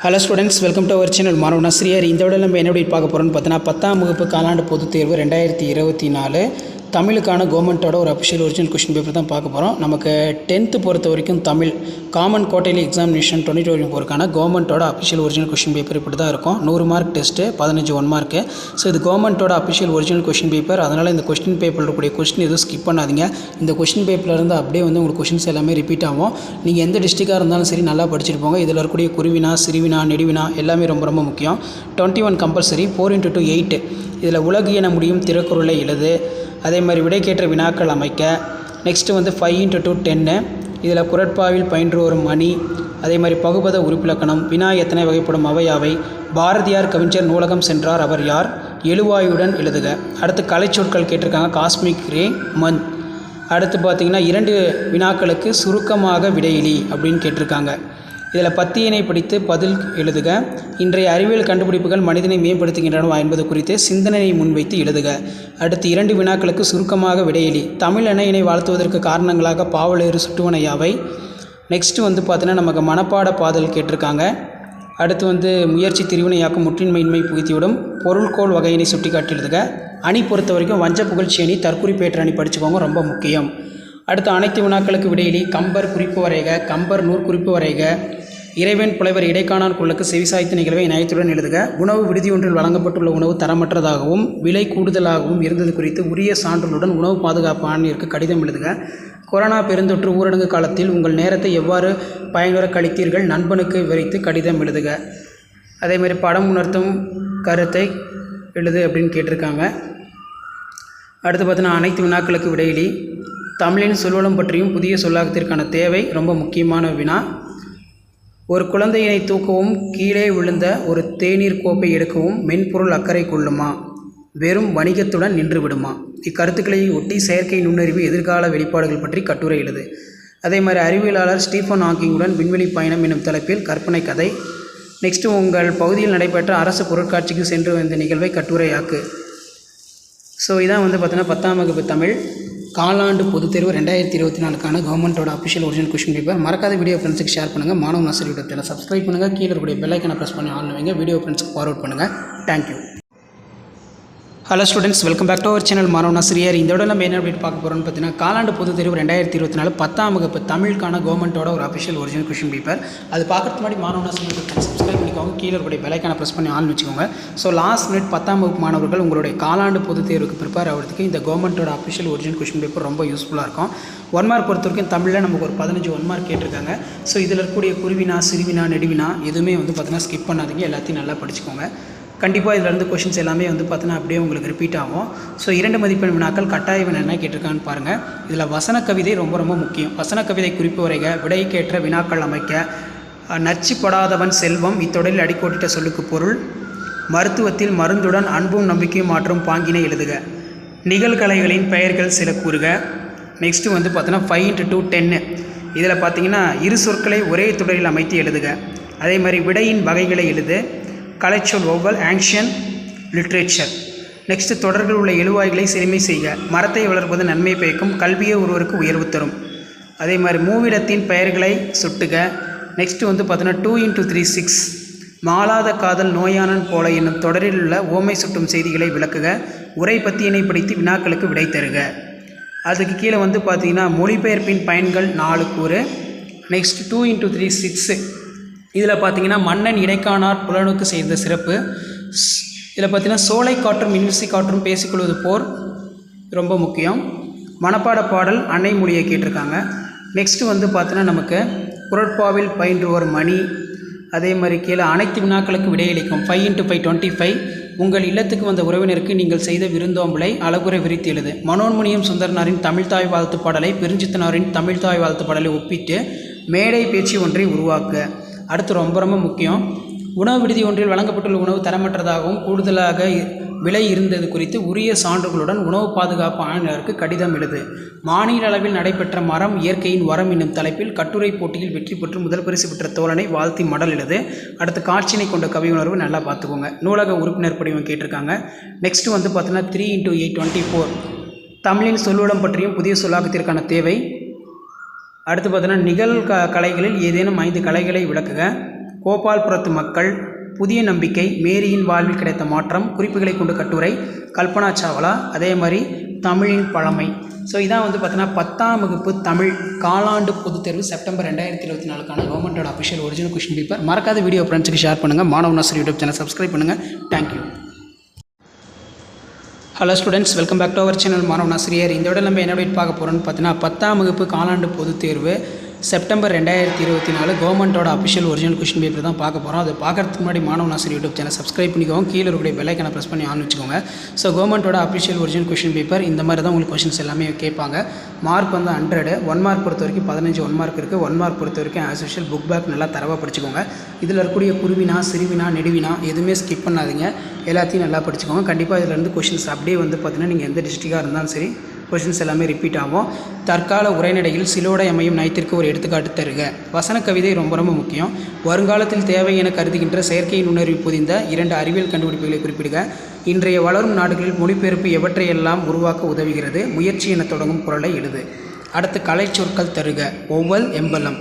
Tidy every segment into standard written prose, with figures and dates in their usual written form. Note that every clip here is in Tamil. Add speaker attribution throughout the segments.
Speaker 1: Hello students, welcome to our channel மாணவ நஸ்ரியார். இந்த விட நம்ம என்ன பார்க்க போகிறோம்னு பார்த்தீங்கன்னா 10ஆம் வகுப்பு காலாண்டு பொதுத் தேர்வு 2024 தமிழுக்கான கவர்மெண்ட்டோட ஒரு அஃபிஷியல் ஒரிஜினல் கொஸ்டின் பேப்பர் தான் பார்க்க போகிறோம். நமக்கு 10th பொறுத்த வரைக்கும் தமிழ் காமன் குவார்ட்டர்லி எக்ஸாமினேஷன் 2024க்கான கவர்மெண்ட்டோட அஃபிஷியல் ஒரிஜினல் கொஸ்டின் பேப்பர் இப்படி தான் இருக்கும். 100 மார்க் டெஸ்ட்டு, 15 1 மார்க்கு. ஸோ இது கவர்மெண்ட்டோட அஃபிஷியல் ஒரிஜினல் கொஸ்டின் பேப்பர். அதனால் இந்த கொஸ்டின் பேப்பரில் இருக்கக்கூடிய கொஸ்டின் எதுவும் ஸ்கிப் பண்ணாதீங்க. இந்த கொஸ்டின் பேப்பர்லேருந்து அப்படியே உங்களுக்கு கொஸ்டின்ஸ் எல்லாமே ரிப்பீட் ஆகும். நீங்கள் எந்த டிஸ்ட்ரிக்டாக இருந்தாலும் சரி நல்லா படிச்சுட்டு போங்க. இதில் இருக்கக்கூடிய குருவினா, சிறுவினா, நெடுவினா எல்லாமே ரொம்ப ரொம்ப முக்கியம். 21 கம்பல்சரி, 4 × 8. இதில் உலகு என முடியும் திறக்குறளை எழுது. அதே மாதிரி விடைக்கேற்ற வினாக்கள் அமைக்க. நெக்ஸ்ட்டு 5 × 2 10. இதில் குரட்பாவில் பயின்று வரும் மணி. அதே மாதிரி பகுபத உறுப்பிலக்கணம். வினா எத்தனை வகைப்படும் அவையாவை. பாரதியார் கவிஞர் நூலகம் சென்றார், அவர் யார். எழுவாயுடன் எழுதுக. அடுத்து கலைச்சொற்கள் கேட்டிருக்காங்க. காஸ்மிக் ரே, மண். அடுத்து பார்த்திங்கன்னா 2 வினாக்களுக்கு சுருக்கமாக விடையிலி அப்படின்னு கேட்டிருக்காங்க. இதில் பத்தியினை படித்து பதில் எழுதுக. இன்றைய அறிவியல் கண்டுபிடிப்புகள் மனிதனை மேம்படுத்துகின்றனவா என்பது குறித்து சிந்தனையை முன்வைத்து எழுதுக. அடுத்து 2 வினாக்களுக்கு சுருக்கமாக விடையிலி. தமிழ் அன்னையினை வாழ்த்துவதற்கு காரணங்களாக பாவலேறு சுட்டுவன யாவை. நெக்ஸ்ட்டு பார்த்தீங்கன்னா நமக்கு மனப்பாட பாடல் கேட்டிருக்காங்க. அடுத்து முயற்சி திருவினையாக்கும் முற்றின்மையின்மை புகுத்திவிடும். பொருள்கோள் வகையினை சுட்டி காட்டி எழுதுக. அணி பொறுத்த வரைக்கும் வஞ்ச புகழ்ச்சி அணி, தற்குறிப்பேற்ற அணி படிச்சுக்கோங்க, ரொம்ப முக்கியம். அடுத்து அனைத்து வினாக்களுக்கு விடையிலி. கம்பர் குறிப்பு வரைக. கம்பர் நூற்குறிப்பு வரைக. இறைவன் புலவர் இடைக்காணான் குள்ளக்கு செவிசாய்த்து நிகழ்வை நயத்துடன் எழுதுக. உணவு விடுதி ஒன்றில் வழங்கப்பட்டுள்ள உணவு தரமற்றதாகவும் விலை கூடுதலாகவும் இருந்தது குறித்து உரிய சான்றுகளுடன் உணவு பாதுகாப்பு ஆணையருக்கு கடிதம் எழுதுக. கொரோனா பெருந்தொற்று ஊரடங்கு காலத்தில் உங்கள் நேரத்தை எவ்வாறு பயனுற கழித்தீர்கள், நண்பனுக்கு விவரித்து கடிதம் எழுதுக. அதேமாதிரி படம் உணர்த்தும் கருத்தை எழுது அப்படின்னு கேட்டிருக்காங்க. அடுத்து பார்த்தீங்கன்னா அனைத்து வினாக்களுக்கு விடையிலி. தமிழின் சொல்வளம் பற்றியும் புதிய சொல்லாக்கத்திற்கான தேவை ரொம்ப முக்கியமான வினா. ஒரு குழந்தையினை தூக்கவும் கீழே விழுந்த ஒரு தேநீர் கோப்பை எடுக்கவும் மென்பொருள் அக்கறை கொள்ளுமா, வெறும் வணிகத்துடன் நின்று விடுமா. இக்கருத்துக்களை ஒட்டி செயற்கை நுண்ணறிவு எதிர்கால வெளிப்பாடுகள் பற்றி கட்டுரை எழுது. அதே மாதிரி அறிவியலாளர் ஸ்டீஃபன் ஹாக்கிங்குடன் விண்வெளி பயணம் என்னும் தலைப்பில் கற்பனை கதை. நெக்ஸ்ட்டு உங்கள் பகுதியில் நடைபெற்ற அரசு பொருட்காட்சிக்கு சென்று வந்த நிகழ்வை கட்டுரையாக்கு. ஸோ இதான் பார்த்தீங்கன்னா 10ஆம் வகுப்பு தமிழ் காலாண்டு பொதுத் தேர்வு 2024க்கான கவர்மெண்ட்டோட அஃபிஷியல் ஒரிஜினல் கொஸ்டின் பேப்பர். மறக்காத வீடியோ ஃப்ரெண்ட்ஸுக்கு ஷேர் பண்ணுங்கள். மாணவ நர்சரி யூடியூப் சேனல் சப்ஸ்கிரைப் பண்ணுங்கள். கீழே இருக்கக்கூடிய பெல் ஐக்கனை ப்ரெஸ் பண்ணி ஆன் வைங்க. வீடியோ ஃப்ரெண்ட்ஸுக்கு ஃபார்வர்ட் பண்ணுங்கள். Thank you. Hello students, welcome back to our channel மாணவ நஸ்ரியார். இந்த விட நம்ம என்ன பார்க்க போகிறோம்னு பார்த்தீங்கன்னா காலாண்டு பொதுத் தேர்வு 2024 10ஆம் வகுப்பு தமிழுக்கான கவர்மெண்ட்டோட ஒரு அஃபிஷியல் ஒரிஜினல் கொஸ்டின் பேப்பர். அது பார்க்கறதுக்கு முன்னாடி மாணவ நஸ்ரி சப்ஸ்கிரைப் பண்ணிக்கோங்க. கீழே இருக்கக்கூடிய பெல் ஐக்கனை ப்ரெஸ் பண்ணி ஆன் வச்சுக்கோங்க. ஸோ லாஸ்ட் மினிட் 10ஆம் வகுப்பு மாணவர்கள் உங்களுடைய காலாண்டு பொதுத் தேர்வுக்கு ப்ரிப்பேர் ஆகிறதுக்கு இந்த கவர்மெண்ட்டோட அஃபிஷியல் ஒரிஜினல் கொஸ்டின் பேப்பர் ரொம்ப யூஸ்ஃபுல்லாக இருக்கும். 1 மார்க் பொறுத்த வரைக்கும் தமிழில் நமக்கு ஒரு 15 1 மார்க் கேட்டிருக்காங்க. ஸோ இதில் இருக்கக்கூடிய குருவினா, சிறுவினா, நெடுவினா எதுவுமே பார்த்தீங்கன்னா ஸ்கிப் பண்ணாதீங்க. எல்லாத்தையும் நல்லா படிச்சுக்கோங்க. கண்டிப்பாக இதிலேருந்து கொஷின்ஸ் எல்லாமே பார்த்தீங்கன்னா அப்படியே உங்களுக்கு ரிப்பீட் ஆகும். ஸோ 2 மதிப்பெண் வினாக்கள் கட்டாய வினா என்ன கேட்டிருக்கான்னு பாருங்கள். இதில் வசன கவிதை ரொம்ப ரொம்ப முக்கியம். வசன கவிதை குறிப்பு வரைக. விடைக்கேற்ற வினாக்கள் அமைக்க. நச்சுப்படாதவன் செல்வம் இத்தொடரில் அடிக்கோட்டிட்ட சொல்லுக்கு பொருள். மருத்துவத்தில் மருந்துடன் அன்பும் நம்பிக்கையும் மாற்றும் பாங்கினை எழுதுக. நிகழ்கலைகளின் பெயர்கள் சில கூறுக. நெக்ஸ்ட்டு பார்த்தீங்கன்னா 5 × 2 10. இதில் பார்த்தீங்கன்னா இரு சொற்களை ஒரே தொடரில் அமைத்து எழுதுக. அதே மாதிரி விடையின் வகைகளை எழுது. கலைச்சொல் ஒவ்வொல், ஆங்ஷன், லிட்ரேச்சர். நெக்ஸ்ட்டு தொடர்கள் உள்ள எழுவாய்களை செழுமை செய்க. மரத்தை வளர்ப்பது நன்மை பயக்கும், கல்வியை ஒருவருக்கு உயர்வு தரும். அதே மாதிரி மூவிடத்தின் பெயர்களை சுட்டுக. நெக்ஸ்ட்டு பார்த்தீங்கன்னா 2 × 3 6. மாளாத காதல் நோயானன் போல என்னும் தொடரில் உள்ள ஓமை சுட்டும் செய்திகளை விளக்குக. உரை பத்தியினை படித்து வினாக்களுக்கு விடை தருக. அதுக்கு கீழே பார்த்தீங்கன்னா மொழிபெயர்ப்பின் பயன்கள் 4 கூறு. நெக்ஸ்ட் 2 × 3 6. இதில் பார்த்தீங்கன்னா மன்னன் இடைக்காணார் புலனுக்கு செய்த சிறப்பு. இதில் பார்த்தீங்கன்னா சோலை காற்றும் மின்விசி காற்றும் பேசிக்கொள்வது போர் ரொம்ப முக்கியம். மனப்பாட பாடல் அன்னை மொழியை கேட்டிருக்காங்க. நெக்ஸ்ட்டு பார்த்தீங்கன்னா நமக்கு குரட்பாவில் பயின்று வரும் மணி. அதே மாதிரி கீழே அனைத்து வினாக்களுக்கு விடையளிக்கும். 5 × 5 25. உங்கள் இல்லத்துக்கு வந்த உறவினருக்கு நீங்கள் செய்த விருந்தோம்பலை அழகுரை விரித்து எழுது. மனோன்மணியம் சுந்தரனாரின் தமிழ்தாய் வாழ்த்து பாடலை பெருஞ்சித்தனாரின் தமிழ்தாய் வாழ்த்து பாடலை ஒப்பிட்டு மேடை பேச்சு ஒன்றை உருவாக்க. அடுத்து ரொம்ப ரொம்ப முக்கியம். உணவு விடுதி ஒன்றில் வழங்கப்பட்டுள்ள உணவு தரமற்றதாகவும் கூடுதலாக விலை இருந்தது குறித்து உரிய சான்றுகளுடன் உணவு பாதுகாப்பு ஆணையருக்கு கடிதம் எழுது. மாநில அளவில் நடைபெற்ற மரம் இயற்கையின் வரம் என்னும் தலைப்பில் கட்டுரை போட்டியில் வெற்றி பெற்று முதல் பரிசு பெற்ற தோழனை வாழ்த்தி மடல் எழுது. அடுத்து காட்சியினை கொண்ட கவி உணர்வு நல்லா பார்த்துக்கோங்க. நூலக உறுப்பினர் படிவம் கேட்டிருக்காங்க. நெக்ஸ்ட்டு பார்த்தீங்கன்னா 3 × 8 24. தமிழின் சொல்வளம் பற்றியும் புதிய சொல்லாக்கத்திற்கான தேவை. அடுத்து பார்த்தீங்கன்னா கலைகளில் ஏதேனும் 5 கலைகளை விளக்குக. கோபால்புரத்து மக்கள், புதிய நம்பிக்கை, மேரியின் வாழ்வில் கிடைத்த மாற்றம், குறிப்புகளை கொண்டு கட்டுரை, கல்பனா சாவ்லா, அதே மாதிரி தமிழின் பழமை. ஸோ இதான் வந்து பார்த்தீங்கன்னா 10ஆம் வகுப்பு தமிழ் காலாண்டு பொதுத் தேர்வு செப்டம்பர் 2024க்கான கவர்மெண்ட்டோட அஃபிஷியல் ஒரிஜினல் கொஷின் பேப்பர். மறக்காத வீடியோ ஃப்ரெண்ட்ஸுக்கு ஷேர் பண்ணுங்கள். மாணவ நாசர் யூடியூப் சேனல் சப்ஸ்கிரைப் பண்ணுங்கள். Thank you. Hello students, welcome back to our channel மாணவ நாசிரியர். இந்த விட நம்ம என்ன பார்க்க போகிறோம்னு பார்த்தீங்கன்னா 10ஆம் வகுப்பு காலாண்டு பொதுத் தேர்வு செப்டம்பர் 2024 கவர்மெண்ட்டோட அஃபிஷியல் ஒரிஜினல் கொஷின் பேப்பர் தான் பார்க்க போகிறோம். அதை பார்க்கறதுக்கு முன்னாடி மாணவ நாசர் யூடியூப் சேனல் சப்ஸ்கிரைப் பண்ணிக்கோங்க. கீழே இருக்கக்கூடிய பெல் ஐக்கானை ப்ரெஸ் பண்ணி ஆன் வச்சுக்கோங்க. ஸோ கவர்மெண்ட்டோட அஃபிஷியல் ஒரிஜினல் கொஷின் பேப்பர் இந்த மாதிரி தான் உங்களுக்கு கொஷின்ஸ் எல்லாமே கேட்பாங்க. மார்க் வந்து 100. 1 மார்க் பொறுத்த வரைக்கும் 15 1 மார்க் இருக்குது. 1 மார்க் பொறுத்த வரைக்கும் ஆஸ் யூஷுவல் புக் பேக் நல்லா தரவாக படிச்சுக்கோங்க. இதில் இருக்கக்கூடிய குருவினா, சிறுவினா, நெடுவினா எதுவுமே ஸ்கிப் பண்ணாதீங்க. எல்லாத்தையும் நல்லா படிச்சுக்கோங்க. கண்டிப்பாக இதில் இருந்து கொஷின்ஸ் அப்படியே வந்து பார்த்தீங்கன்னா நீங்கள் எந்த டிஸ்ட்ரிக்டாக இருந்தாலும் சரி கொஷின்ஸ் எல்லாமே ரிப்பீட் ஆகும். தற்கால உரைநடையில் சிலோடை அமையும் நயத்திற்கு ஒரு எடுத்துக்காட்டு தருக. வசன கவிதை ரொம்ப ரொம்ப முக்கியம். வருங்காலத்தில் தேவை என கருதுகின்ற செயற்கை நுண்ணறிவு பொதிந்த 2 அறிவியல் கண்டுபிடிப்புகளை குறிப்பிடுக. இன்றைய வளரும் நாடுகளில் மொழிபெயர்ப்பு எவற்றையெல்லாம் உருவாக்க உதவுகிறது? முயற்சி என தொடங்கும் குறளை எழுது. அடுத்து கலை சொற்கள் தருக. ஒவ்வல், எம்பலம்.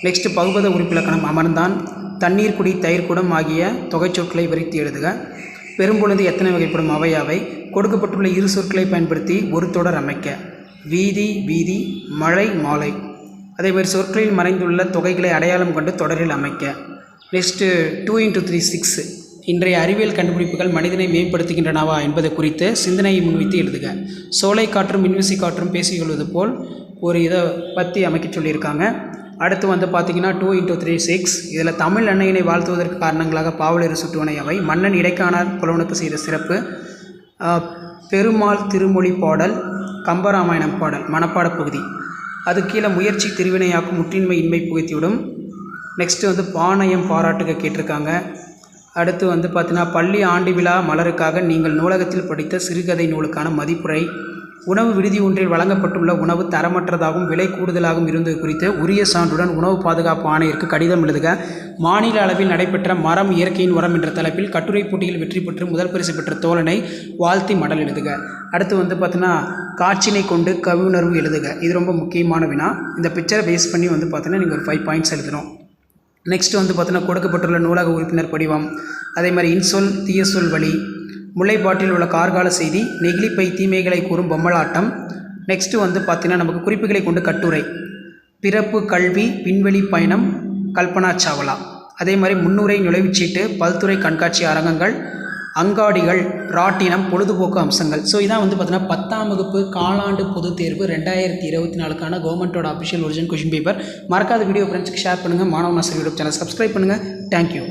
Speaker 1: நெக்ஸ்ட் பகுபத உறுப்பிலக்கணம் அமர்ந்தான், தண்ணீர் குடி, தயிர் குடம் ஆகிய தொகை சொற்களை விரித்து எழுதுக. பெரும்பொழுது எத்தனை வகைப்படும்? அவையாவை. கொடுக்கப்பட்டுள்ள இரு சொற்களை பயன்படுத்தி ஒரு தொடர் அமைக்க. வீதி, வீதி, மழை, மாலை. அதேமாதிரி சொற்களில் மறைந்துள்ள தொகைகளை அடையாளம் கொண்டு தொடரில் அமைக்க. நெக்ஸ்ட்டு 2 × 3 6. இன்றைய அறிவியல் கண்டுபிடிப்புகள் மனிதனை மேம்படுத்துகின்றனவா என்பதை குறித்து சிந்தனையை முன்வைத்து எழுதுக. சோலை காற்றும் மின்விசை காற்றும் பேசிக்கொள்வது போல் ஒரு இதை பற்றி அமைக்க சொல்லியிருக்காங்க. அடுத்து வந்து பார்த்திங்கன்னா 2 × 3 6. இதில் தமிழ் அன்னையினை வாழ்த்துவதற்கு காரணங்களாக பாவலர் சுட்டுவனை அவை. மன்னன் இடைக்காணர் புலவனுக்கு செய்த சிறப்பு. பெருமாள் திருமொழி பாடல், கம்பராமாயணம் பாடல் மனப்பாட பகுதி. அது கீழே முயற்சி திருவினையாக்கும், முற்றின்மை இன்மை புகுத்திவிடும். நெக்ஸ்ட்டு வந்து பாணயம் பாராட்டுக கேட்டிருக்காங்க. அடுத்து வந்து பார்த்தீங்கன்னா பள்ளி ஆண்டு விழா மலருக்காக நீங்கள் நூலகத்தில் படித்த சிறுகதை நூலுக்கான மதிப்புரை. உணவு விடுதி ஒன்றில் வழங்கப்பட்டுள்ள உணவு தரமற்றதாகவும் விலை கூடுதலாகவும் இருந்தது குறித்து உரிய சான்றுடன் உணவு பாதுகாப்பு ஆணையருக்கு கடிதம் எழுதுக. மாநில அளவில் நடைபெற்ற மரம் இயற்கையின் உரம் என்ற தலைப்பில் கட்டுரை போட்டியில் வெற்றி பெற்று முதல் பரிசு பெற்ற தோழனை வாழ்த்தி மடல் எழுதுக. அடுத்து வந்து பார்த்தீங்கன்னா காட்சினை கொண்டு கவியுணர்வு எழுதுக. இது ரொம்ப முக்கியமான வினா. இந்த பிக்சரை பேஸ் பண்ணி வந்து பார்த்தீங்கன்னா நீங்கள் ஒரு 5 பாயிண்ட்ஸ் எழுதணும். நெக்ஸ்ட்டு வந்து பார்த்தீங்கன்னா கொடுக்கப்பட்டுள்ள நூலக உறுப்பினர் படிவம், அதே மாதிரி இன்சொல் தீய சொல் வழி, முல்லைப்பாட்டில் உள்ள கார்கால செய்தி, நெகிழிப்பை தீமைகளை கூறும் பொம்மலாட்டம். நெக்ஸ்ட்டு வந்து பார்த்திங்கன்னா நமக்கு குறிப்புகளை கொண்டு கட்டுரை, பிறப்பு, கல்வி, விண்வெளி பயணம், கல்பனா சாவ்லா. அதே மாதிரி முன்னுரை, நுழைவுச்சீட்டு, பல்துறை கண்காட்சி அரங்கங்கள், அங்காடிகள், ராட்டினம், பொழுதுபோக்கு அம்சங்கள். ஸோ இதான் வந்து பார்த்தீங்கன்னா 10ஆம் வகுப்பு காலாண்டு பொதுத் தேர்வு 2024க்கான கவர்மெண்ட்டோட அஃபிஷியல் ஒரிஜினல் கொஷின் பேப்பர். மறக்காத வீடியோ ஃப்ரெண்ட்ஸுக்கு ஷேர் பண்ணுங்கள். மாணவ நாசர் யூடியூப் சேனல் சப்ஸ்கிரைப் பண்ணுங்கள். Thank you.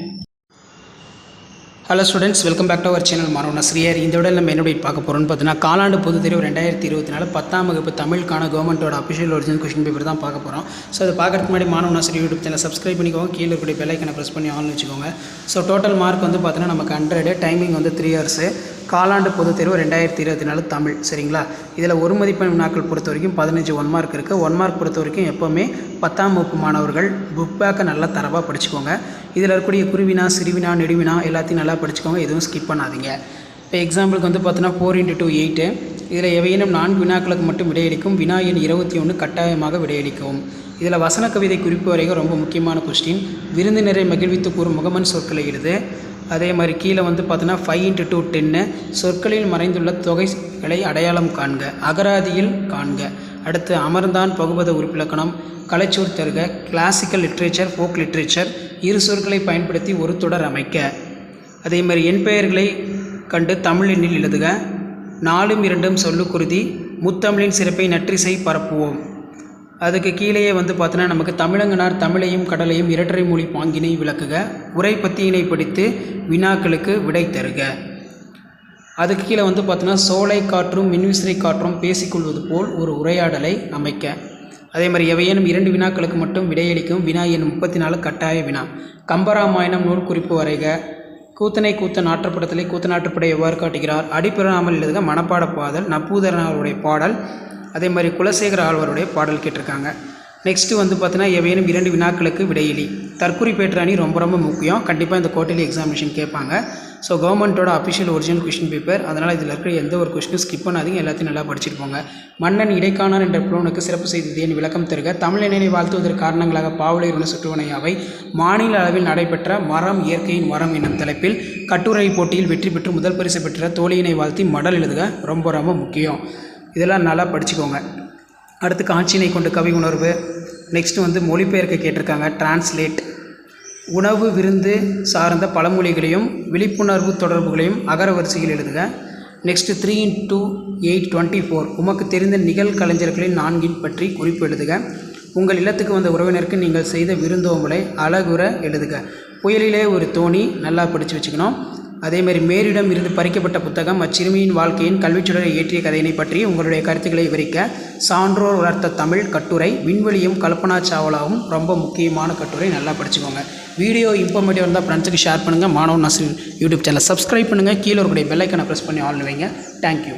Speaker 1: Hello students, welcome back to our channel மாணவ நாசிரியர். இந்த விட நம்ம என்ன பார்க்க போகிறோம்னு பார்த்தீங்கன்னா காலாண்டு பொதுத் தேர்வு 2024 10ஆம் வகுப்பு தமிழுக்கான கவர்மெண்ட்டோட அஃபிஷியல் ஒரிஜினல் கொஷின் பேப்பர் தான் பார்க்க போகிறோம். ஸோ அதை பார்க்கறதுக்கு முன்னாடி மாணவ நாசர் யூடியூப் சேனல் சப்ஸ்கிரைப் பண்ணிக்கோங்க. கீழே இருக்கக்கூடிய பெல் ஐக்கானை ப்ரெஸ் பண்ணி ஆன் வச்சுக்கோங்க. ஸோ டோட்டல் மார்க் வந்து பார்த்தீங்கன்னா நமக்கு 100. டைமிங் வந்து 3 hours. காலாண்டு பொதுத் தேர்வு 2024 தமிழ். சரிங்களா? இதில் ஒரு மதிப்பெண் வினாக்கள் பொறுத்த வரைக்கும் 15 1 மார்க் இருக்குது. 1 மார்க் பொறுத்த வரைக்கும் எப்போவுமே 10ஆம் வகுப்பு மாணவர்கள் புக் பேக்கை நல்லா தரவாக படிச்சுக்கோங்க. இதில் இருக்கக்கூடிய குருவினா, சிறுவினா, நெடுவினா எல்லாத்தையும் நல்லா படிச்சுக்கோங்க. எதுவும் ஸ்கிப் பண்ணாதீங்க. இப்போ எக்ஸாம்பிளுக்கு வந்து பார்த்தீங்கன்னா 4 × 2 8. இதில் எவையேனும் 4 வினாக்களுக்கு மட்டும் விடையளிக்கும். வினா எண் 21 கட்டாயமாக விடையளிக்கவும். இதில் வசன கவிதை குறிப்பு வரைக்கும் ரொம்ப முக்கியமான கொஸ்டின். விருந்தினரை மகிழ்வித்து கூறும் முகமன் சொற்களை எழுது. அதே மாதிரி கீழே வந்து பார்த்தீங்கன்னா 5 × 2 10. சொற்களில் மறைந்துள்ள தொகைகளை அடையாளம் காண்க, அகராதியில் காண்க. அடுத்து அமர்ந்தான் பகுபத உறுப்பிலக்கணம், கலைச்சொற் தருக, கிளாசிக்கல் லிட்ரேச்சர், ஃபோக் லிட்ரேச்சர், இரு சொற்களை பயன்படுத்தி ஒரு தொடர் அமைக்க. அதே மாதிரி எண் பெயர்களை கண்டு தமிழ் எண்ணில் எழுதுக. 4 2 சொல்லுக்குருதி, முத்தமிழின் சிறப்பை நற்றிசை பரப்புவோம். அதுக்கு கீழேயே வந்து பார்த்தீங்கன்னா நமக்கு தமிழங்கனார் தமிழையும் கடலையும் இரட்டரை மொழி பாங்கினை விளக்குக, உரை பத்தியினை படித்து வினாக்களுக்கு விடை தருக. அதுக்கு கீழே வந்து பார்த்தீங்கன்னா சோலை காற்றும் மின்விசிறை காற்றும் பேசிக்கொள்வது போல் ஒரு உரையாடலை அமைக்க. அதே மாதிரி எவையேனும் 2 வினாக்களுக்கு மட்டும் விடையளிக்கும். வினா எண் 34 கட்டாய வினா. கம்பராமாயணம் நூல் குறிப்பு வரைக. கூத்தனை கூத்தன் ஆற்றப்படத்திலே கூத்தனாற்றுப்படை எவ்வாறு காட்டுகிறார்? அடிப்பெறாமல் எழுதுக. மனப்பாட பாடல், நப்பூதரனாருடைய பாடல், அதே மாதிரி குலசேகர ஆழ்வாருடைய பாடல் கேட்டிருக்காங்க. நெக்ஸ்ட்டு வந்து பார்த்தீங்கன்னா ஏதேனும் 2 வினாக்களுக்கு விடையிலி. தற்குறிப்பேற்ற அணி ரொம்ப ரொம்ப முக்கியம். கண்டிப்பாக இந்த குவார்ட்டர்லி எக்ஸாமினேஷன் கேட்பாங்க. ஸோ கவர்மெண்ட்டோட அஃபிஷியல் ஒரிஜினல் கொஷின் பேப்பர். அதனால் இதில் இருக்கிற எந்த ஒரு கொஷினும் ஸ்கிப் பண்ணாதீங்க. எல்லாத்தையும் நல்லா படிச்சுட்டு போங்க. மன்னன் இடைக்காணர் என்ற புலவனுக்கு சிறப்பு செய்தது என் விளக்கம் தருக. தமிழ் எண்ணெயை வாழ்த்துவதற்கு காரணங்களாக பாவலர் சுற்றுவனையாவை மாநில அளவில் நடைபெற்ற மரம் இயற்கையின் மரம் என்னும் தலைப்பில் கட்டுரை போட்டியில் வெற்றி பெற்று முதல் பரிசு பெற்ற தோழியினை வாழ்த்தி மடல் எழுதுக. ரொம்ப ரொம்ப முக்கியம். இதெல்லாம் நல்லா படிச்சுக்கோங்க. அடுத்து காட்சியினை கொண்டு கவி உணர்வு. நெக்ஸ்ட்டு வந்து மொழிபெயர்க்க கேட்டிருக்காங்க. டிரான்ஸ்லேட். உணவு விருந்து சார்ந்த பழமொழிகளையும் விழிப்புணர்வு தொடர்புகளையும் அகர வரிசையில் எழுதுக. நெக்ஸ்ட்டு 3 × 8 24 உமக்கு தெரிந்த நிகழ்கலைஞர்களின் 4 பற்றி குறிப்பு எழுதுக. உங்கள் இல்லத்துக்கு வந்த உறவினருக்கு நீங்கள் செய்த விருந்தோம்பலை அழகுற எழுதுக. புயலிலே ஒரு தோணி நல்லா படித்து வச்சுக்கணும். அதேமாதிரி மேரிடம் இருந்து பறிக்கப்பட்ட புத்தகம் அச்சிறுமியின் வாழ்க்கையின் கல்விச்சுடரை ஏற்றிய கதையினை பற்றி உங்களுடைய கருத்துக்களை விவரிக்க. சான்றோர் வளர்த்த தமிழ் கட்டுரை. விண்வெளியும் கல்பனா சாவ்லாவும் ரொம்ப முக்கியமான கட்டுரை. நல்லா படிச்சுக்கோங்க. வீடியோ இன்ஃபர்மேட்டிவ் இருந்தால் ஃப்ரெண்ட்ஸுக்கு ஷேர் பண்ணுங்கள். மாணவன் நாசர் யூடியூப் சேனலை சப்ஸ்கிரைப் பண்ணுங்கள். கீழே இருக்கக்கூடிய பெல் ஐக்கனை ப்ரெஸ் பண்ணி ஆல் வைங்க. தேங்க்யூ.